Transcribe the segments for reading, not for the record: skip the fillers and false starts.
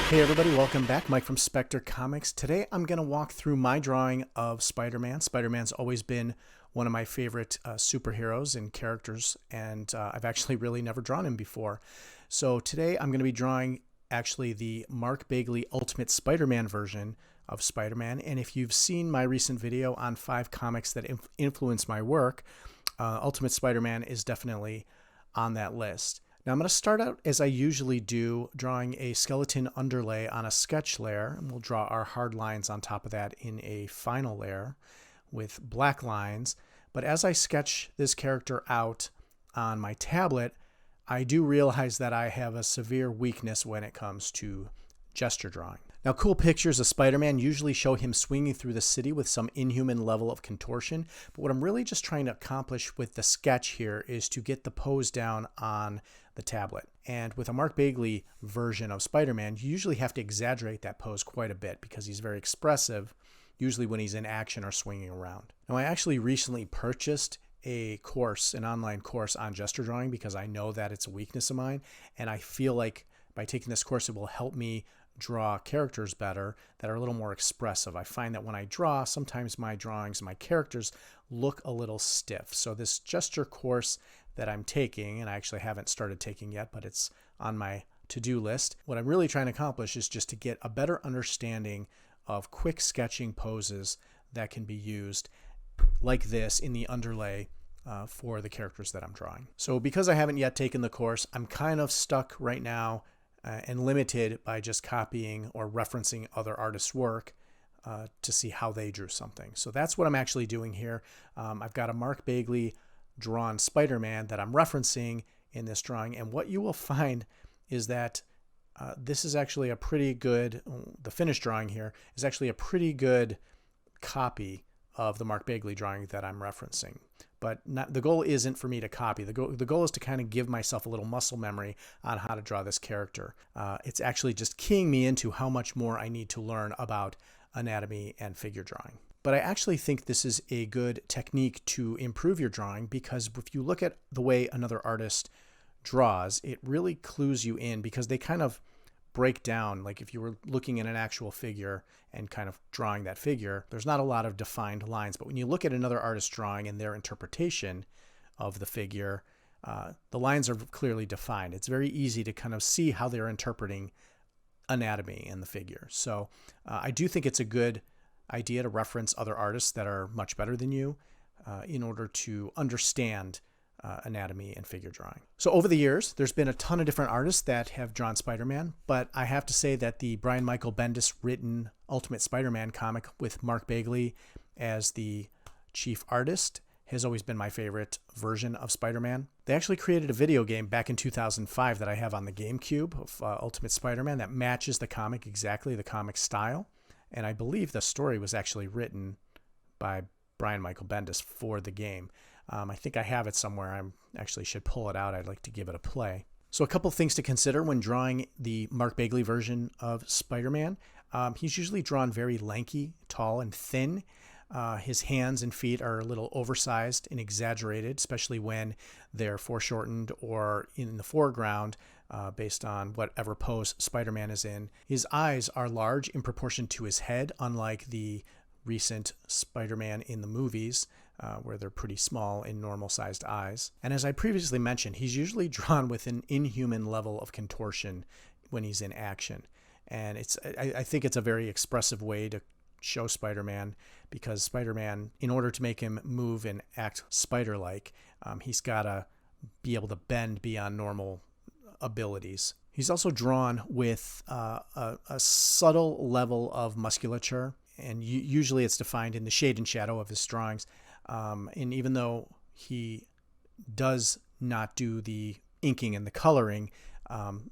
Hey everybody, welcome back. Mike from Spectre Comics. Today I'm going to walk through my drawing of Spider-Man. Spider-Man's always been one of my favorite superheroes and characters, and I've actually really never drawn him before. So today I'm going to be drawing actually the Mark Bagely Ultimate Spider-Man version of Spider-Man. And if you've seen my recent video on 5 comics that influenced my work, Ultimate Spider-Man is definitely on that list. Now I'm going to start out as I usually do, drawing a skeleton underlay on a sketch layer, and we'll draw our hard lines on top of that in a final layer with black lines. But as I sketch this character out on my tablet, I do realize that I have a severe weakness when it comes to gesture drawing. Now, cool pictures of Spider-Man usually show him swinging through the city with some inhuman level of contortion, but what I'm really just trying to accomplish with the sketch here is to get the pose down on the tablet. And with a Mark Bagely version of Spider-Man, you usually have to exaggerate that pose quite a bit because he's very expressive, usually when he's in action or swinging around. Now, I actually recently purchased a course, an online course on gesture drawing, because I know that it's a weakness of mine, and I feel like by taking this course it will help me draw characters better that are a little more expressive. I find that when I draw, sometimes my drawings, my characters look a little stiff. So this gesture course that I'm taking, and I actually haven't started taking yet, but it's on my to-do list, what I'm really trying to accomplish is just to get a better understanding of quick sketching poses that can be used like this in the underlay for the characters that I'm drawing. So because I haven't yet taken the course, I'm kind of stuck right now and limited by just copying or referencing other artists' work to see how they drew something. So that's what I'm actually doing here. I've got a Mark Bagely drawn Spider-Man that I'm referencing in this drawing, and what you will find is that this is actually a pretty good, the finished drawing here is actually a pretty good copy of the Mark Bagely drawing that I'm referencing. But the goal isn't for me to copy. The goal is to kind of give myself a little muscle memory on how to draw this character. It's actually just keying me into how much more I need to learn about anatomy and figure drawing. But I actually think this is a good technique to improve your drawing, because if you look at the way another artist draws, it really clues you in, because they kind of break down, like if you were looking at an actual figure and kind of drawing that figure, there's not a lot of defined lines. But when you look at another artist's drawing and their interpretation of the figure, the lines are clearly defined. It's very easy to kind of see how they're interpreting anatomy in the figure. So I do think it's a good idea to reference other artists that are much better than you in order to understand anatomy and figure drawing. So over the years, there's been a ton of different artists that have drawn Spider-Man, but I have to say that the Brian Michael Bendis written Ultimate Spider-Man comic with Mark Bagely as the chief artist has always been my favorite version of Spider-Man. They actually created a video game back in 2005 that I have on the GameCube of Ultimate Spider-Man that matches the comic exactly, the comic style. And I believe the story was actually written by Brian Michael Bendis for the game. I think I have it somewhere. I actually should pull it out. I'd like to give it a play. So a couple things to consider when drawing the Mark Bagely version of Spider-Man. He's usually drawn very lanky, tall, and thin. His hands and feet are a little oversized and exaggerated, especially when they're foreshortened or in the foreground based on whatever pose Spider-Man is in. His eyes are large in proportion to his head, unlike the recent Spider-Man in the movies, where they're pretty small in normal-sized eyes. And as I previously mentioned, he's usually drawn with an inhuman level of contortion when he's in action. And I think it's a very expressive way to show Spider-Man, because Spider-Man, in order to make him move and act spider-like, he's got to be able to bend beyond normal abilities. He's also drawn with a subtle level of musculature, and usually it's defined in the shade and shadow of his drawings. And even though he does not do the inking and the coloring,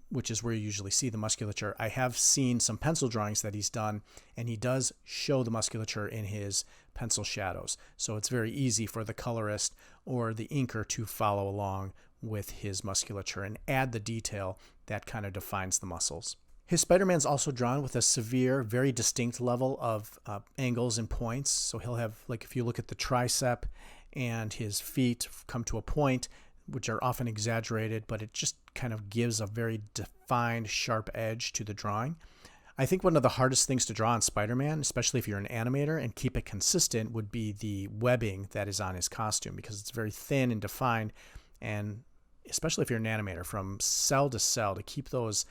which is where you usually see the musculature, I have seen some pencil drawings that he's done, and he does show the musculature in his pencil shadows. So it's very easy for the colorist or the inker to follow along with his musculature and add the detail that kind of defines the muscles. His Spider-Man's also drawn with a severe, very distinct level of angles and points. So he'll have, like if you look at the tricep and his feet come to a point, which are often exaggerated, but it just kind of gives a very defined, sharp edge to the drawing. I think one of the hardest things to draw on Spider-Man, especially if you're an animator, and keep it consistent, would be the webbing that is on his costume, because it's very thin and defined, and especially if you're an animator, from cell to cell, to keep those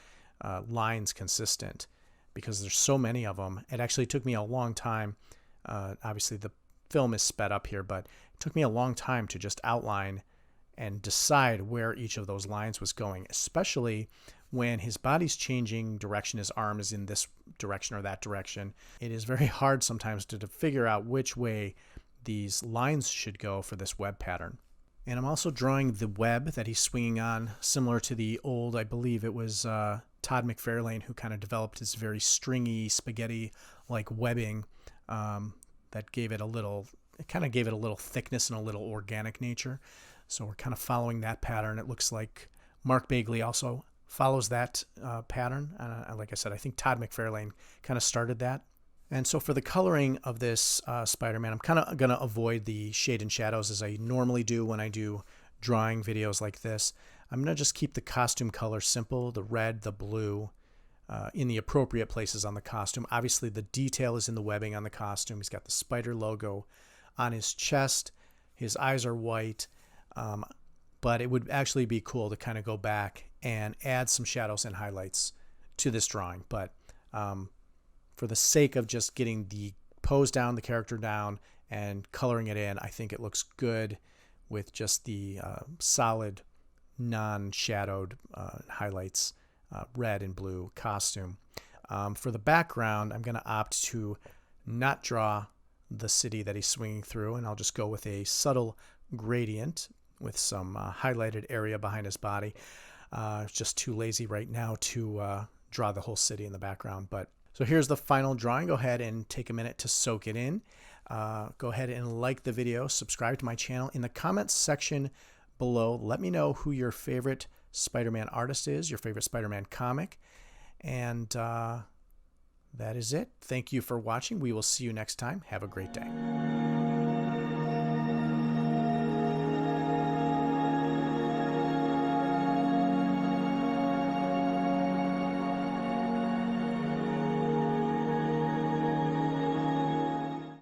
lines consistent, because there's so many of them. It actually took me a long time. Obviously, the film is sped up here, but it took me a long time to just outline and decide where each of those lines was going, especially when his body's changing direction, his arm is in this direction or that direction. It is very hard sometimes to figure out which way these lines should go for this web pattern. And I'm also drawing the web that he's swinging on, similar to the old, I believe it was Todd McFarlane who kind of developed this very stringy, spaghetti-like webbing that gave it a little, it kind of gave it a little thickness and a little organic nature. So we're kind of following that pattern. It looks like Mark Bagely also follows that pattern. Like I said, I think Todd McFarlane kind of started that. And so for the coloring of this Spider-Man, I'm kind of going to avoid the shade and shadows as I normally do when I do drawing videos like this. I'm going to just keep the costume color simple, the red, the blue, in the appropriate places on the costume. Obviously, the detail is in the webbing on the costume. He's got the spider logo on his chest. His eyes are white. But it would actually be cool to kind of go back and add some shadows and highlights to this drawing. But for the sake of just getting the pose down, the character down, and coloring it in, I think it looks good with just the solid, non-shadowed highlights, red and blue costume. For the background, I'm going to opt to not draw the city that he's swinging through, and I'll just go with a subtle gradient with some highlighted area behind his body. Just too lazy right now to draw the whole city in the background. But so here's the final drawing. Go ahead and take a minute to soak it in. Go ahead and like the video, subscribe to my channel. In the comments section below, let me know who your favorite Spider-Man artist is, your favorite Spider-Man comic. And that is it. Thank you for watching. We will see you next time. Have a great day.